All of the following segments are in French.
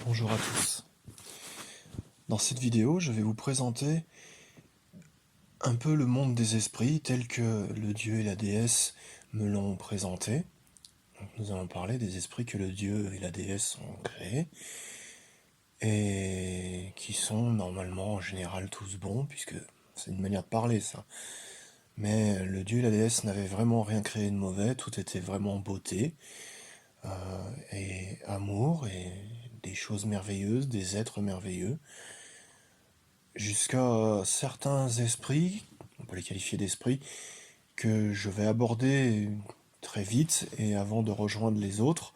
Bonjour à tous. Dans cette vidéo, je vais vous présenter un peu le monde des esprits tel que le dieu et la déesse me l'ont présenté. Donc nous allons parler des esprits que le dieu et la déesse ont créés et qui sont normalement en général tous bons puisque c'est une manière de parler ça. Mais le dieu et la déesse n'avaient vraiment rien créé de mauvais, tout était vraiment beauté et amour et des choses merveilleuses, des êtres merveilleux. Jusqu'à certains esprits, on peut les qualifier d'esprits, que je vais aborder très vite et avant de rejoindre les autres.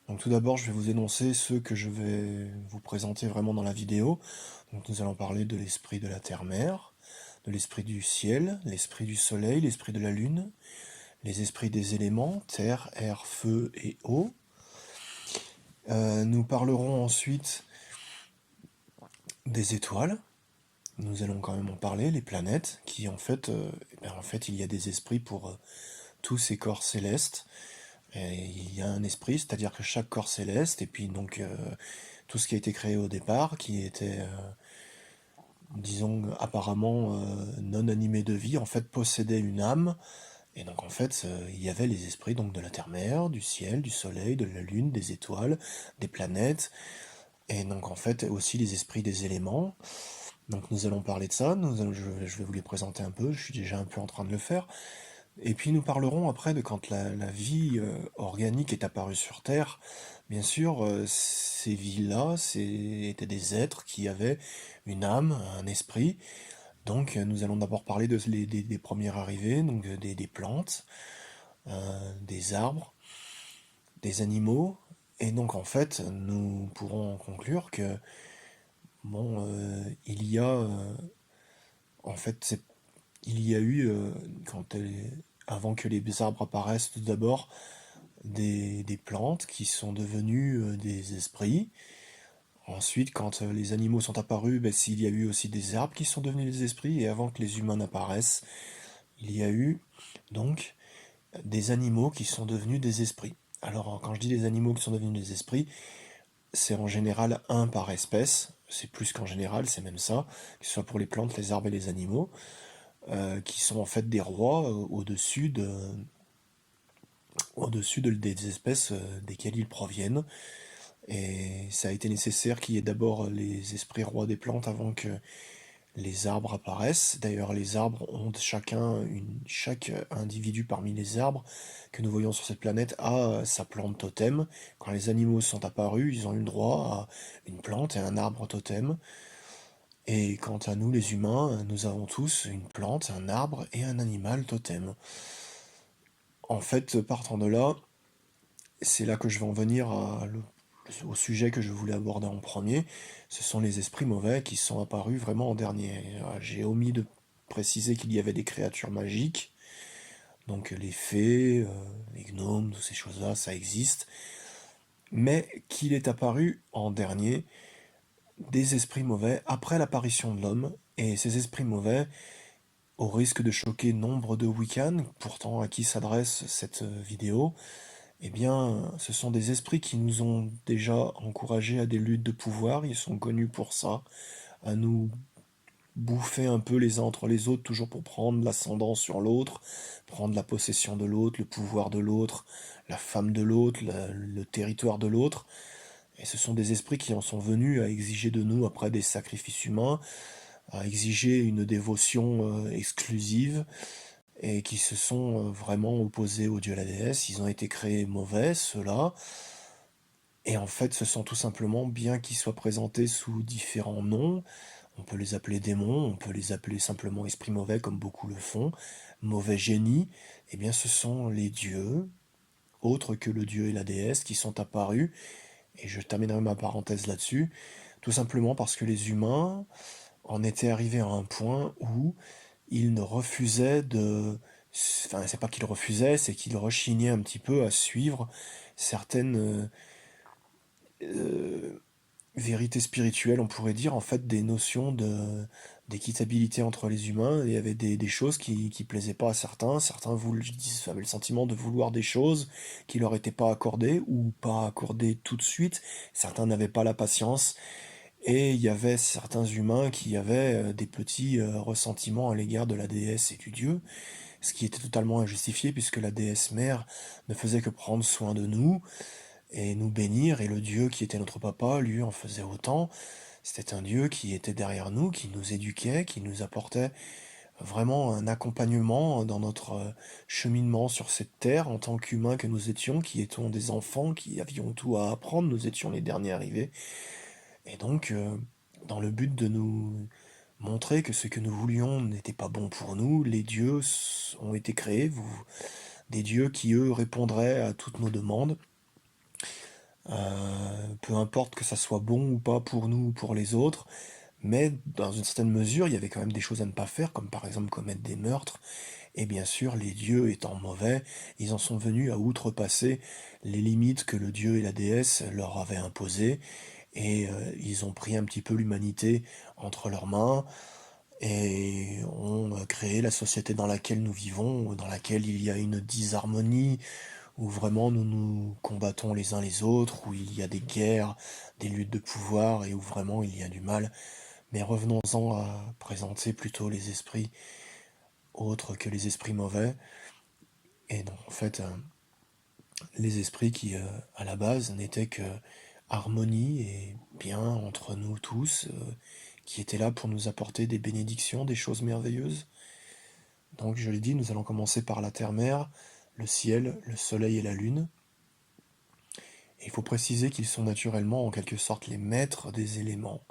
Donc tout d'abord, je vais vous énoncer ceux que je vais vous présenter vraiment dans la vidéo. Donc nous allons parler de l'esprit de la terre-mère, de l'esprit du ciel, l'esprit du soleil, l'esprit de la lune, les esprits des éléments, terre, air, feu et eau. Nous parlerons ensuite des étoiles. Nous allons quand même en parler, les planètes, qui en fait, il y a des esprits pour tous ces corps célestes. Et il y a un esprit, c'est-à-dire que chaque corps céleste, et puis donc tout ce qui a été créé au départ, qui était, disons, apparemment non animé de vie, en fait possédait une âme. Et donc en fait, il y avait les esprits donc de la terre-mère, du ciel, du soleil, de la lune, des étoiles, des planètes, et donc en fait aussi les esprits des éléments. Donc nous allons parler de ça, je vais vous les présenter un peu, je suis déjà un peu en train de le faire. Et puis nous parlerons après de quand la vie organique est apparue sur Terre. Bien sûr, ces vies-là, étaient des êtres qui avaient une âme, un esprit. Donc nous allons d'abord parler des premières arrivées, donc des plantes, des arbres, des animaux. Et donc en fait, nous pourrons en conclure que, bon, en fait, il y a eu, avant que les arbres apparaissent tout d'abord, des plantes qui sont devenues des esprits. Ensuite, quand les animaux sont apparus, ben, il y a eu aussi des arbres qui sont devenus des esprits. Et avant que les humains n'apparaissent, il y a eu donc des animaux qui sont devenus des esprits. Alors, quand je dis des animaux qui sont devenus des esprits, c'est en général un par espèce. C'est plus qu'en général, c'est même ça, que ce soit pour les plantes, les arbres et les animaux, qui sont en fait des rois des espèces desquelles ils proviennent. Et ça a été nécessaire qu'il y ait d'abord les esprits rois des plantes avant que les arbres apparaissent. D'ailleurs, les arbres ont chaque individu parmi les arbres que nous voyons sur cette planète a sa plante totem. Quand les animaux sont apparus, ils ont eu le droit à une plante et un arbre totem. Et quant à nous, les humains, nous avons tous une plante, un arbre et un animal totem. En fait, partant de là, c'est là que je vais en venir au sujet que je voulais aborder en premier. Ce sont les esprits mauvais qui sont apparus vraiment en dernier. J'ai omis de préciser qu'il y avait des créatures magiques, donc les fées, les gnomes, toutes ces choses-là, ça existe, mais qu'il est apparu en dernier des esprits mauvais après l'apparition de l'homme, et ces esprits mauvais, au risque de choquer nombre de Wiccans, pourtant à qui s'adresse cette vidéo, eh bien, ce sont des esprits qui nous ont déjà encouragés à des luttes de pouvoir, ils sont connus pour ça, à nous bouffer un peu les uns entre les autres, toujours pour prendre l'ascendant sur l'autre, prendre la possession de l'autre, le pouvoir de l'autre, la femme de l'autre, le territoire de l'autre. Et ce sont des esprits qui en sont venus à exiger de nous, après des sacrifices humains, à exiger une dévotion exclusive, et qui se sont vraiment opposés au dieu et à la déesse. Ils ont été créés mauvais, ceux-là, et en fait, ce sont tout simplement, bien qu'ils soient présentés sous différents noms, on peut les appeler démons, on peut les appeler simplement esprits mauvais, comme beaucoup le font, mauvais génies, eh bien ce sont les dieux, autres que le dieu et la déesse, qui sont apparus, et je terminerai ma parenthèse là-dessus, tout simplement parce que les humains en étaient arrivés à un point où ils ne refusaient de... Enfin, c'est pas qu'ils refusaient, c'est qu'ils rechignaient un petit peu à suivre certaines vérité spirituelle, on pourrait dire, en fait, des notions d'équitabilité entre les humains. Il y avait des choses qui plaisaient pas à certains. Certains avaient le sentiment de vouloir des choses qui leur étaient pas accordées ou pas accordées tout de suite. Certains n'avaient pas la patience. Et il y avait certains humains qui avaient des petits ressentiments à l'égard de la déesse et du dieu, ce qui était totalement injustifié puisque la déesse mère ne faisait que prendre soin de nous et nous bénir, et le Dieu qui était notre papa, lui, en faisait autant. C'était un Dieu qui était derrière nous, qui nous éduquait, qui nous apportait vraiment un accompagnement dans notre cheminement sur cette terre en tant qu'humains que nous étions, qui étions des enfants, qui avions tout à apprendre, nous étions les derniers arrivés. Et donc, dans le but de nous montrer que ce que nous voulions n'était pas bon pour nous, les dieux ont été créés, des dieux qui, eux, répondraient à toutes nos demandes. Peu importe que ça soit bon ou pas pour nous ou pour les autres, mais dans une certaine mesure, il y avait quand même des choses à ne pas faire, comme par exemple commettre des meurtres, et bien sûr, les dieux étant mauvais, ils en sont venus à outrepasser les limites que le dieu et la déesse leur avaient imposées, et ils ont pris un petit peu l'humanité entre leurs mains, et ont créé la société dans laquelle nous vivons, dans laquelle il y a une disharmonie, où vraiment nous nous combattons les uns les autres, où il y a des guerres, des luttes de pouvoir, et où vraiment il y a du mal. Mais revenons-en à présenter plutôt les esprits autres que les esprits mauvais, et donc en fait les esprits qui à la base n'étaient que harmonie et bien entre nous tous, qui étaient là pour nous apporter des bénédictions, des choses merveilleuses. Donc je l'ai dit, nous allons commencer par la terre-mère, le ciel, le soleil et la lune. Et il faut préciser qu'ils sont naturellement en quelque sorte les maîtres des éléments,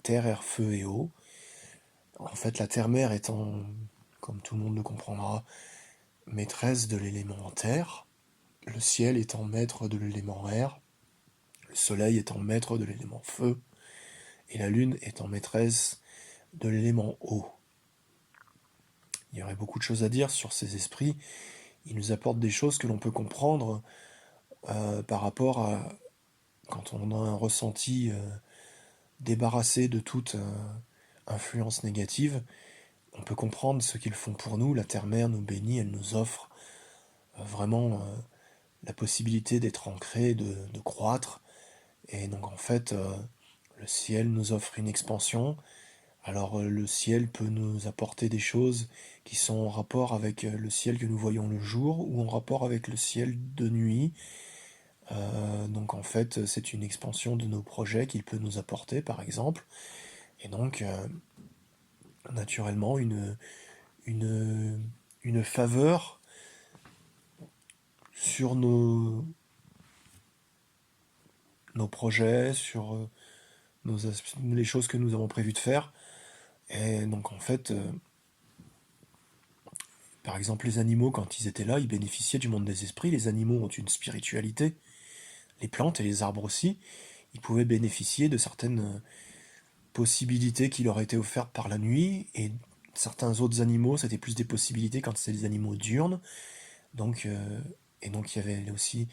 terre, air, feu et eau. En fait, la terre-mère étant, comme tout le monde le comprendra, maîtresse de l'élément terre, le ciel étant maître de l'élément air, le soleil étant maître de l'élément feu, et la lune étant maîtresse de l'élément eau. Il y aurait beaucoup de choses à dire sur ces esprits. Ils nous apportent des choses que l'on peut comprendre par rapport à quand on a un ressenti débarrassé de toute influence négative. On peut comprendre ce qu'ils font pour nous. La terre-mère nous bénit, elle nous offre vraiment la possibilité d'être ancré, de croître. Et donc en fait, le ciel nous offre une expansion. Alors le ciel peut nous apporter des choses qui sont en rapport avec le ciel que nous voyons le jour ou en rapport avec le ciel de nuit. Donc en fait, c'est une expansion de nos projets qu'il peut nous apporter, par exemple. Et donc, naturellement, une, une faveur sur nos projets, sur les choses que nous avons prévu de faire. Et donc en fait, par exemple, les animaux, quand ils étaient là, ils bénéficiaient du monde des esprits. Les animaux ont une spiritualité. Les plantes et les arbres aussi. Ils pouvaient bénéficier de certaines possibilités qui leur étaient offertes par la nuit. Et certains autres animaux, c'était plus des possibilités quand c'était des animaux diurnes. Donc, et donc il y avait aussi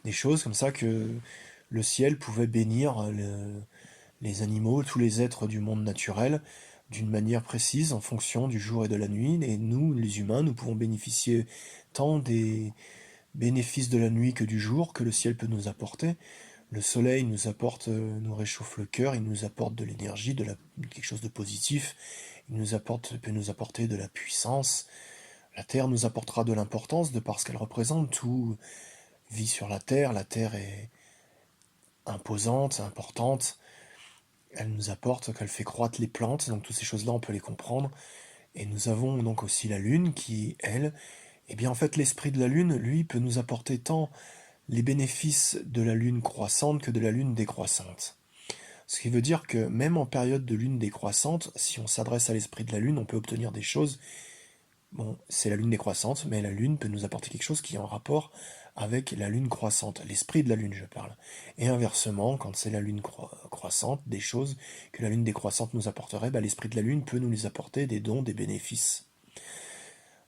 des choses comme ça que le ciel pouvait bénir les animaux, tous les êtres du monde naturel, d'une manière précise en fonction du jour et de la nuit. Et nous, les humains, nous pouvons bénéficier tant des bénéfices de la nuit que du jour que le ciel peut nous apporter. Le soleil nous apporte, nous réchauffe le cœur, il nous apporte de l'énergie, quelque chose de positif. Peut nous apporter de la puissance. La terre nous apportera de l'importance de parce qu'elle représente. Tout vit sur la terre. La terre est imposante, importante. Elle nous apporte qu'elle fait croître les plantes, donc toutes ces choses-là, on peut les comprendre. Et nous avons donc aussi la lune qui, elle, eh bien en fait l'esprit de la lune, lui, peut nous apporter tant les bénéfices de la lune croissante que de la lune décroissante. Ce qui veut dire que même en période de lune décroissante, si on s'adresse à l'esprit de la lune, on peut obtenir des choses. Bon, c'est la lune décroissante, mais la lune peut nous apporter quelque chose qui est en rapport avec la lune croissante, l'esprit de la lune, je parle. Et inversement, quand c'est la lune croissante, des choses que la lune décroissante nous apporterait, bah, l'esprit de la lune peut nous les apporter, des dons, des bénéfices.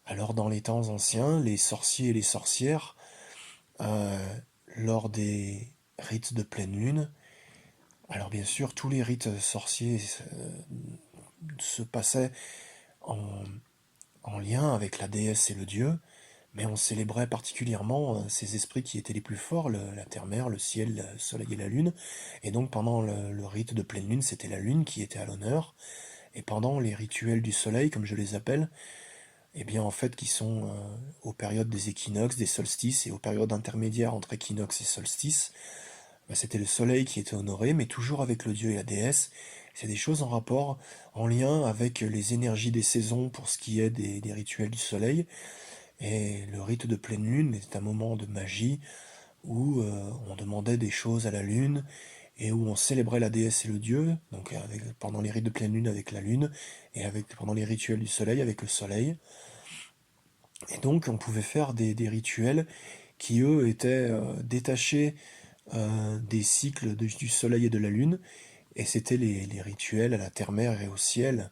Alors dans les temps anciens, les sorciers et les sorcières, lors des rites de pleine lune, Alors bien sûr, tous les rites sorciers se passaient en, en lien avec la déesse et le dieu, mais on célébrait particulièrement ces esprits qui étaient les plus forts, la terre-mère, le ciel, le soleil et la lune. Et donc pendant le rite de pleine lune, c'était la lune qui était à l'honneur. Et pendant les rituels du soleil, comme je les appelle, eh bien en fait qui sont aux périodes des équinoxes, des solstices et aux périodes intermédiaires entre équinoxe et solstice, bah, c'était le soleil qui était honoré, mais toujours avec le dieu et la déesse. C'est des choses en rapport, en lien avec les énergies des saisons pour ce qui est des rituels du soleil. Et le rite de pleine lune était un moment de magie où on demandait des choses à la lune et où on célébrait la déesse et le dieu, donc pendant les rites de pleine lune avec la lune et pendant les rituels du soleil avec le soleil. Et donc on pouvait faire des rituels qui eux étaient détachés des cycles du soleil et de la lune, et c'était les rituels à la terre-mère et au ciel,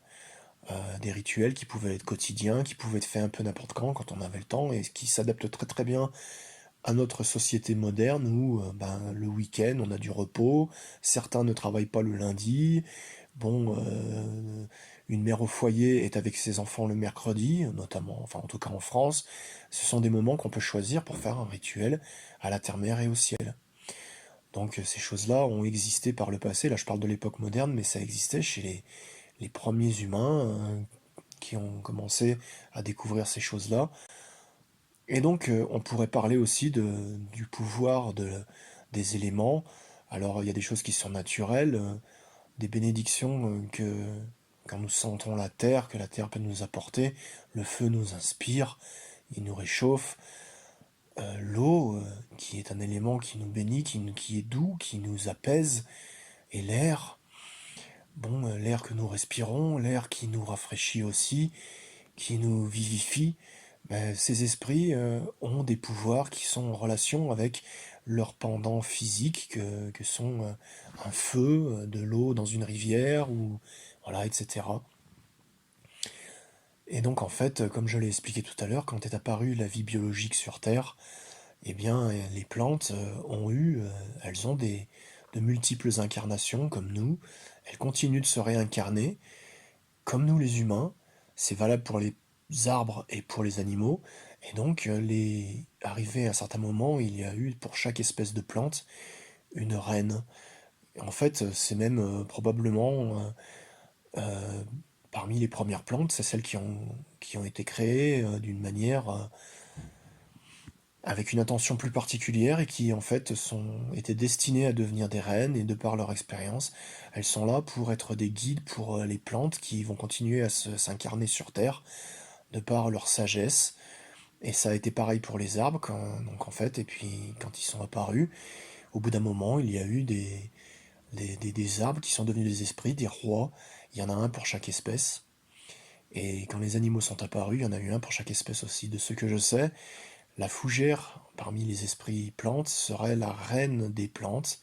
des rituels qui pouvaient être quotidiens, qui pouvaient être faits un peu n'importe quand on avait le temps, et qui s'adaptent très très bien à notre société moderne où le week-end on a du repos, certains ne travaillent pas le lundi, bon, une mère au foyer est avec ses enfants le mercredi, notamment, enfin en tout cas en France, ce sont des moments qu'on peut choisir pour faire un rituel à la terre-mère et au ciel. Donc ces choses-là ont existé par le passé, là je parle de l'époque moderne, mais ça existait chez les premiers humains qui ont commencé à découvrir ces choses-là. Et donc on pourrait parler aussi du pouvoir des éléments. Alors il y a des choses qui sont naturelles, des bénédictions quand nous sentons la terre, que la terre peut nous apporter, le feu nous inspire, il nous réchauffe, l'eau qui est un élément qui nous bénit, qui est doux, qui nous apaise, et l'air, bon, l'air que nous respirons, l'air qui nous rafraîchit aussi, qui nous vivifie, ben, ces esprits ont des pouvoirs qui sont en relation avec leur pendant physique, que sont un feu, de l'eau dans une rivière, ou voilà, etc. Et donc en fait, comme je l'ai expliqué tout à l'heure, quand est apparue la vie biologique sur Terre, eh bien les plantes elles ont de multiples incarnations comme nous, elles continuent de se réincarner, comme nous les humains, c'est valable pour les arbres et pour les animaux, et donc arrivé à un certain moment, il y a eu pour chaque espèce de plante une reine. Et en fait, c'est même probablement euh, parmi les premières plantes, c'est celles qui ont été créées d'une manière avec une intention plus particulière et qui en fait étaient destinées à devenir des reines, et de par leur expérience, elles sont là pour être des guides pour les plantes qui vont continuer à s'incarner sur Terre de par leur sagesse. Et ça a été pareil pour les arbres, donc en fait, et puis quand ils sont apparus, au bout d'un moment, il y a eu des arbres qui sont devenus des esprits, des rois. Il y en a un pour chaque espèce. Et quand les animaux sont apparus, il y en a eu un pour chaque espèce aussi. De ce que je sais, la fougère, parmi les esprits plantes, serait la reine des plantes.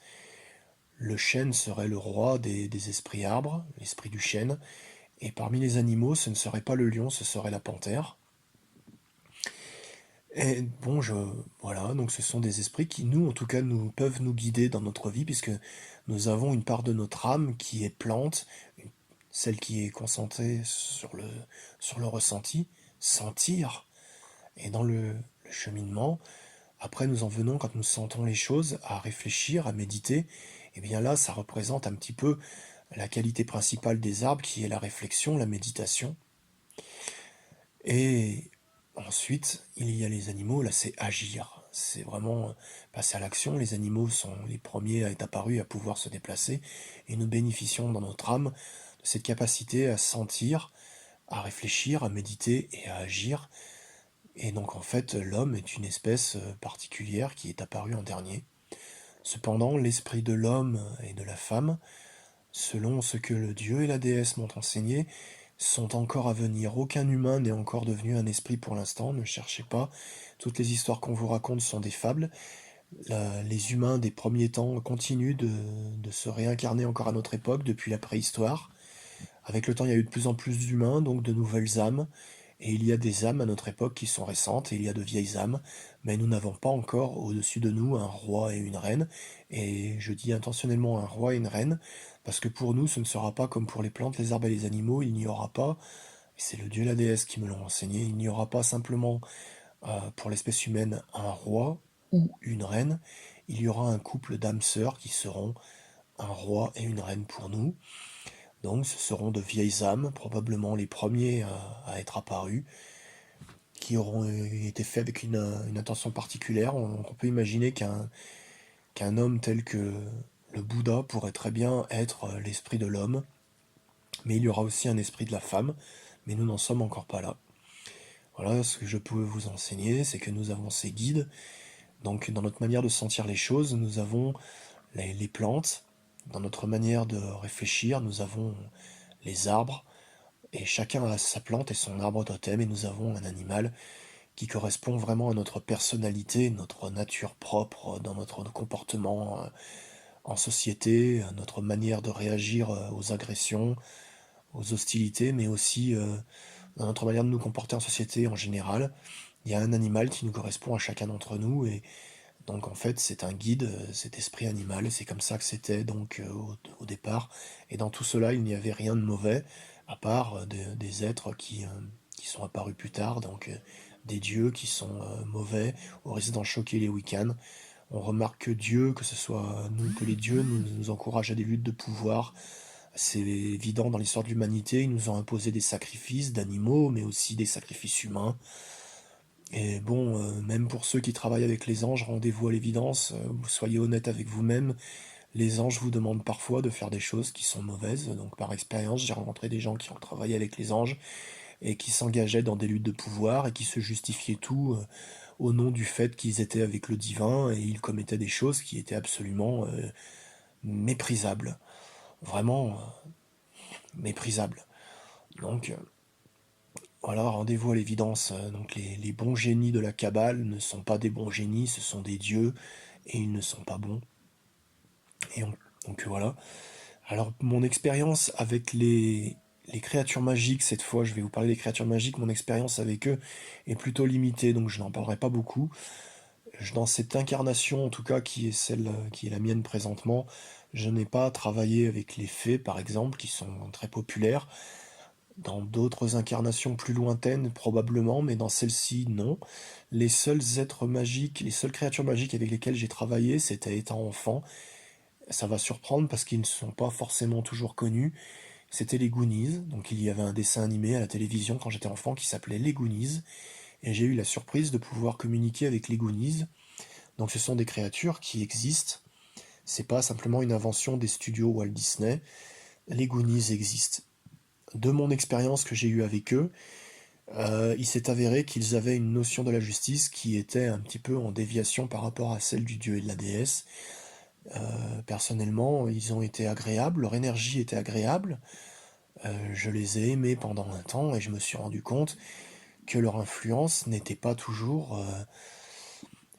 Le chêne serait le roi des esprits arbres, l'esprit du chêne. Et parmi les animaux, ce ne serait pas le lion, ce serait la panthère. Et bon, voilà, donc ce sont des esprits qui, nous, en tout cas, peuvent nous guider dans notre vie, puisque nous avons une part de notre âme qui est plante, celle qui est concentrée sur le ressenti, sentir. Et dans le cheminement, après nous en venons, quand nous sentons les choses, à réfléchir, à méditer, et bien là, ça représente un petit peu la qualité principale des arbres, qui est la réflexion, la méditation. Et ensuite, il y a les animaux, là c'est agir. C'est vraiment passer à l'action. Les animaux sont les premiers à être apparus, à pouvoir se déplacer. Et nous bénéficions dans notre âme de cette capacité à sentir, à réfléchir, à méditer et à agir. Et donc en fait, l'homme est une espèce particulière qui est apparue en dernier. Cependant, l'esprit de l'homme et de la femme, selon ce que le dieu et la déesse m'ont enseigné, sont encore à venir. Aucun humain n'est encore devenu un esprit pour l'instant, ne cherchez pas. Toutes les histoires qu'on vous raconte sont des fables. Les humains des premiers temps continuent de se réincarner encore à notre époque, depuis la préhistoire. Avec le temps, il y a eu de plus en plus d'humains, donc de nouvelles âmes. Et il y a des âmes à notre époque qui sont récentes, et il y a de vieilles âmes, mais nous n'avons pas encore au-dessus de nous un roi et une reine. Et je dis intentionnellement un roi et une reine, parce que pour nous, ce ne sera pas comme pour les plantes, les arbres et les animaux, il n'y aura pas, et c'est le dieu et la déesse qui me l'ont enseigné, il n'y aura pas simplement pour l'espèce humaine un roi ou une reine, il y aura un couple d'âmes sœurs qui seront un roi et une reine pour nous. Donc ce seront de vieilles âmes, probablement les premiers à être apparus, qui auront été faits avec une intention particulière. On peut imaginer qu'un homme tel que le Bouddha pourrait très bien être l'esprit de l'homme, mais il y aura aussi un esprit de la femme, mais nous n'en sommes encore pas là. Voilà, ce que je peux vous enseigner, c'est que nous avons ces guides. Donc dans notre manière de sentir les choses, nous avons les plantes. Dans notre manière de réfléchir, nous avons les arbres. Et chacun a sa plante et son arbre totem, et nous avons un animal qui correspond vraiment à notre personnalité, notre nature propre, dans notre comportement en société, notre manière de réagir aux agressions, aux hostilités, mais aussi dans notre manière de nous comporter en société en général. Il y a un animal qui nous correspond à chacun d'entre nous, et donc en fait c'est un guide, cet esprit animal, et c'est comme ça que c'était donc au départ. Et dans tout cela, il n'y avait rien de mauvais, à part des êtres qui sont apparus plus tard, donc des dieux qui sont mauvais, au risque d'en choquer les Wiccans. On remarque que Dieu, que ce soit nous, que les dieux nous encouragent à des luttes de pouvoir. C'est évident dans l'histoire de l'humanité, ils nous ont imposé des sacrifices d'animaux, mais aussi des sacrifices humains. Et bon, même pour ceux qui travaillent avec les anges, rendez-vous à l'évidence, soyez honnête avec vous-même, les anges vous demandent parfois de faire des choses qui sont mauvaises. Donc par expérience, j'ai rencontré des gens qui ont travaillé avec les anges et qui s'engageaient dans des luttes de pouvoir et qui se justifiaient tout au nom du fait qu'ils étaient avec le divin, et ils commettaient des choses qui étaient absolument méprisables. Vraiment méprisables. Donc voilà, rendez-vous à l'évidence. Donc les bons génies de la Kabbale ne sont pas des bons génies, ce sont des dieux, et ils ne sont pas bons. Et donc voilà. Alors mon expérience avec les créatures magiques, cette fois je vais vous parler des créatures magiques, mon expérience avec eux est plutôt limitée, donc je n'en parlerai pas beaucoup. Dans cette incarnation, en tout cas, qui est celle qui est la mienne présentement, je n'ai pas travaillé avec les fées, par exemple, qui sont très populaires. Dans d'autres incarnations plus lointaines, probablement, mais dans celle-ci, non. Les seuls êtres magiques, les seules créatures magiques avec lesquelles j'ai travaillé, c'était étant enfant. Ça va surprendre parce qu'ils ne sont pas forcément toujours connus. C'était les Goonies. Donc il y avait un dessin animé à la télévision quand j'étais enfant qui s'appelait Les Goonies. Et j'ai eu la surprise de pouvoir communiquer avec les Goonies. Donc ce sont des créatures qui existent. C'est pas simplement une invention des studios Walt Disney. Les Goonies existent. De mon expérience que j'ai eue avec eux, il s'est avéré qu'ils avaient une notion de la justice qui était un petit peu en déviation par rapport à celle du dieu et de la déesse. Personnellement, ils ont été agréables, leur énergie était agréable. Je les ai aimés pendant un temps et je me suis rendu compte que leur influence n'était pas toujours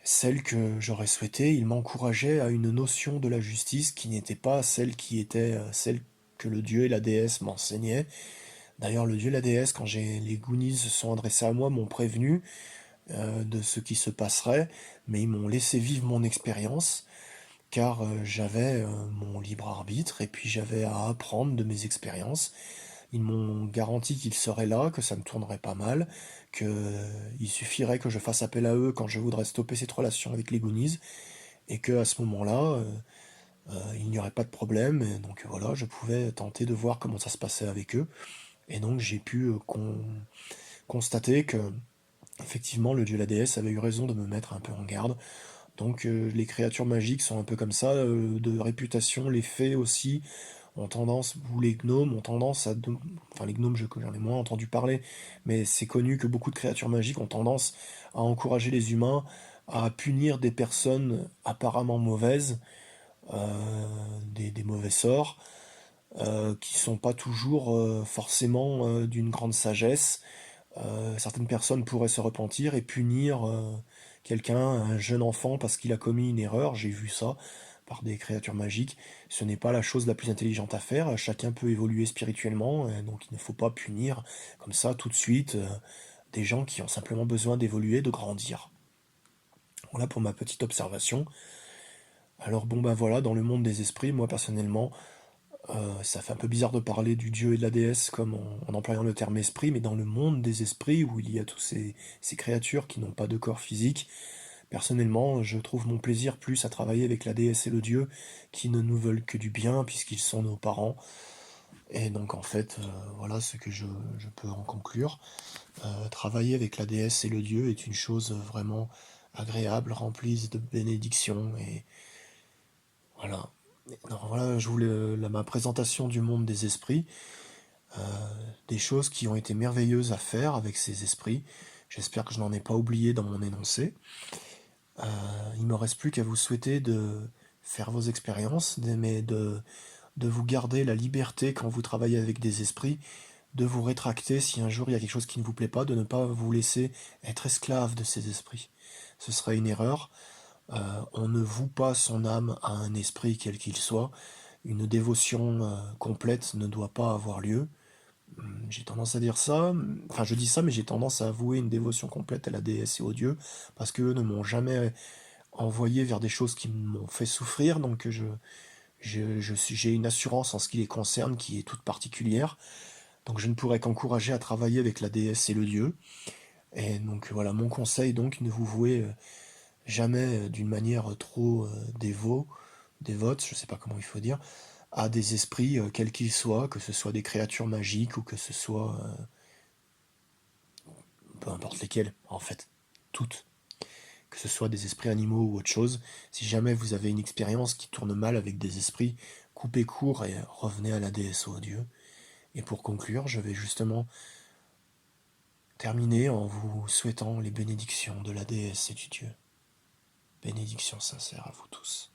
celle que j'aurais souhaité. Ils m'encourageaient à une notion de la justice qui n'était pas celle qui était celle que le dieu et la déesse m'enseignaient. D'ailleurs, le dieu et la déesse, quand les Goonies se sont adressés à moi, m'ont prévenu de ce qui se passerait, mais ils m'ont laissé vivre mon expérience, car j'avais mon libre arbitre, et puis j'avais à apprendre de mes expériences. Ils m'ont garanti qu'ils seraient là, que ça me tournerait pas mal, qu'il suffirait que je fasse appel à eux quand je voudrais stopper cette relation avec les Goonies, et que à ce moment-là, il n'y aurait pas de problème. Et donc voilà, je pouvais tenter de voir comment ça se passait avec eux. Et donc j'ai pu constater que effectivement le dieu et la déesse avait eu raison de me mettre un peu en garde. Donc les créatures magiques sont un peu comme ça, de réputation. Les fées aussi ont tendance, ou les gnomes ont tendance à... Enfin les gnomes, j'en ai moins entendu parler, mais c'est connu que beaucoup de créatures magiques ont tendance à encourager les humains à punir des personnes apparemment mauvaises, des mauvais sorts, qui sont pas toujours forcément d'une grande sagesse. Certaines personnes pourraient se repentir et punir quelqu'un, un jeune enfant, parce qu'il a commis une erreur. J'ai vu ça par des créatures magiques. Ce n'est pas la chose la plus intelligente à faire. Chacun peut évoluer spirituellement, donc il ne faut pas punir comme ça tout de suite des gens qui ont simplement besoin d'évoluer, de grandir. Voilà pour ma petite observation. Alors bon ben voilà, dans le monde des esprits, moi personnellement, ça fait un peu bizarre de parler du dieu et de la déesse comme en employant le terme esprit, mais dans le monde des esprits, où il y a tous ces créatures qui n'ont pas de corps physique, personnellement, je trouve mon plaisir plus à travailler avec la déesse et le dieu, qui ne nous veulent que du bien, puisqu'ils sont nos parents. Et donc en fait, voilà ce que je peux en conclure. Travailler avec la déesse et le dieu est une chose vraiment agréable, remplie de bénédictions, et voilà. Alors voilà, je voulais ma présentation du monde des esprits, des choses qui ont été merveilleuses à faire avec ces esprits. J'espère que je n'en ai pas oublié dans mon énoncé. Il me reste plus qu'à vous souhaiter de faire vos expériences, mais de vous garder la liberté quand vous travaillez avec des esprits, de vous rétracter si un jour il y a quelque chose qui ne vous plaît pas, de ne pas vous laisser être esclave de ces esprits. Ce serait une erreur. On ne voue pas son âme à un esprit quel qu'il soit. Une dévotion complète ne doit pas avoir lieu. J'ai tendance à dire ça, enfin je dis ça, mais j'ai tendance à avouer une dévotion complète à la déesse et au dieu, parce qu'eux ne m'ont jamais envoyé vers des choses qui m'ont fait souffrir, donc j'ai une assurance en ce qui les concerne qui est toute particulière, donc je ne pourrais qu'encourager à travailler avec la déesse et le dieu. Et donc voilà, mon conseil, donc, ne vous vouez jamais d'une manière trop dévote, je sais pas comment il faut dire, à des esprits quels qu'ils soient, que ce soit des créatures magiques ou que ce soit peu importe lesquels, en fait, toutes, que ce soit des esprits animaux ou autre chose. Si jamais vous avez une expérience qui tourne mal avec des esprits, coupez court et revenez à la déesse ou au dieu. Et pour conclure, je vais justement terminer en vous souhaitant les bénédictions de la déesse et du dieu. Bénédictions sincères à vous tous.